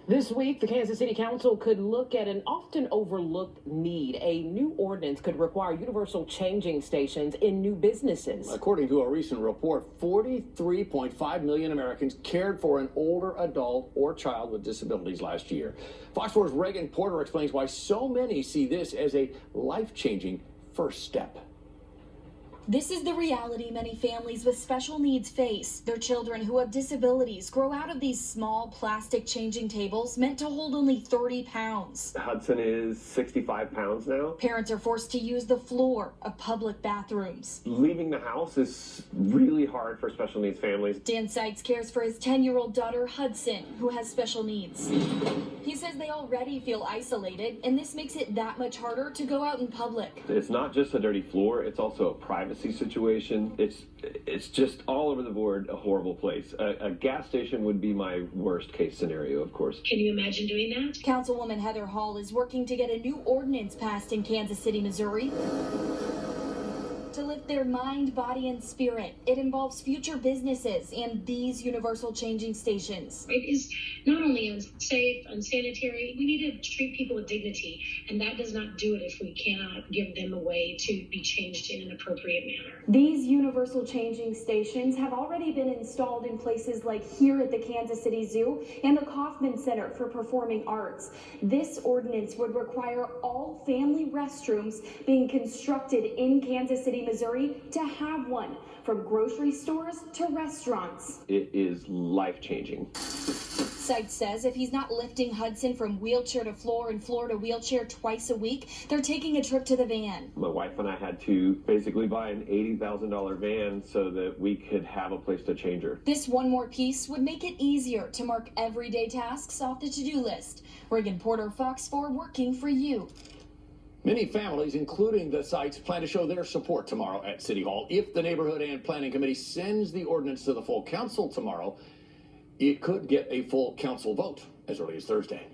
This week, the Kansas City Council could look at an often overlooked need. A new ordinance could require universal changing stations in new businesses. According to a recent report, 43.5 million Americans cared for an older adult or child with disabilities last year. Fox 4's Reagan Porter explains why so many see this as a life-changing first step. This is the reality many families with special needs face. Their children who have disabilities grow out of these small plastic changing tables meant to hold only 30 pounds. Hudson is 65 pounds now. Parents are forced to use the floor of public bathrooms. Leaving the house is really hard for special needs families. Dan Seitz cares for his 10-year-old daughter, Hudson, who has special needs. He says they already feel isolated, and this makes it that much harder to go out in public. It's not just a dirty floor, it's also a privacy situation. It's just all over the board a horrible place. A gas station would be my worst case scenario, of course. Can you imagine doing that? Councilwoman Heather Hall is working to get a new ordinance passed in Kansas City, Missouri, to lift their mind, body, and spirit. It involves future businesses and these universal changing stations. It is not only unsafe, unsanitary, we need to treat people with dignity, and that does not do it if we cannot give them a way to be changed in an appropriate manner. These universal changing stations have already been installed in places like here at the Kansas City Zoo and the Kauffman Center for Performing Arts. This ordinance would require all family restrooms being constructed in Kansas City, Missouri to have one, from grocery stores to restaurants. It is life-changing. Seitz says if he's not lifting Hudson from wheelchair to floor and floor to wheelchair twice a week, they're taking a trip to the van. My wife and I had to basically buy an $80,000 van so that we could have a place to change her. This one more piece would make it easier to mark everyday tasks off the to-do list. Reagan Porter, Fox 4, working for you. Many families, including the Seitz, plan to show their support tomorrow at City Hall. If the Neighborhood and Planning Committee sends the ordinance to the full council tomorrow, it could get a full council vote as early as Thursday.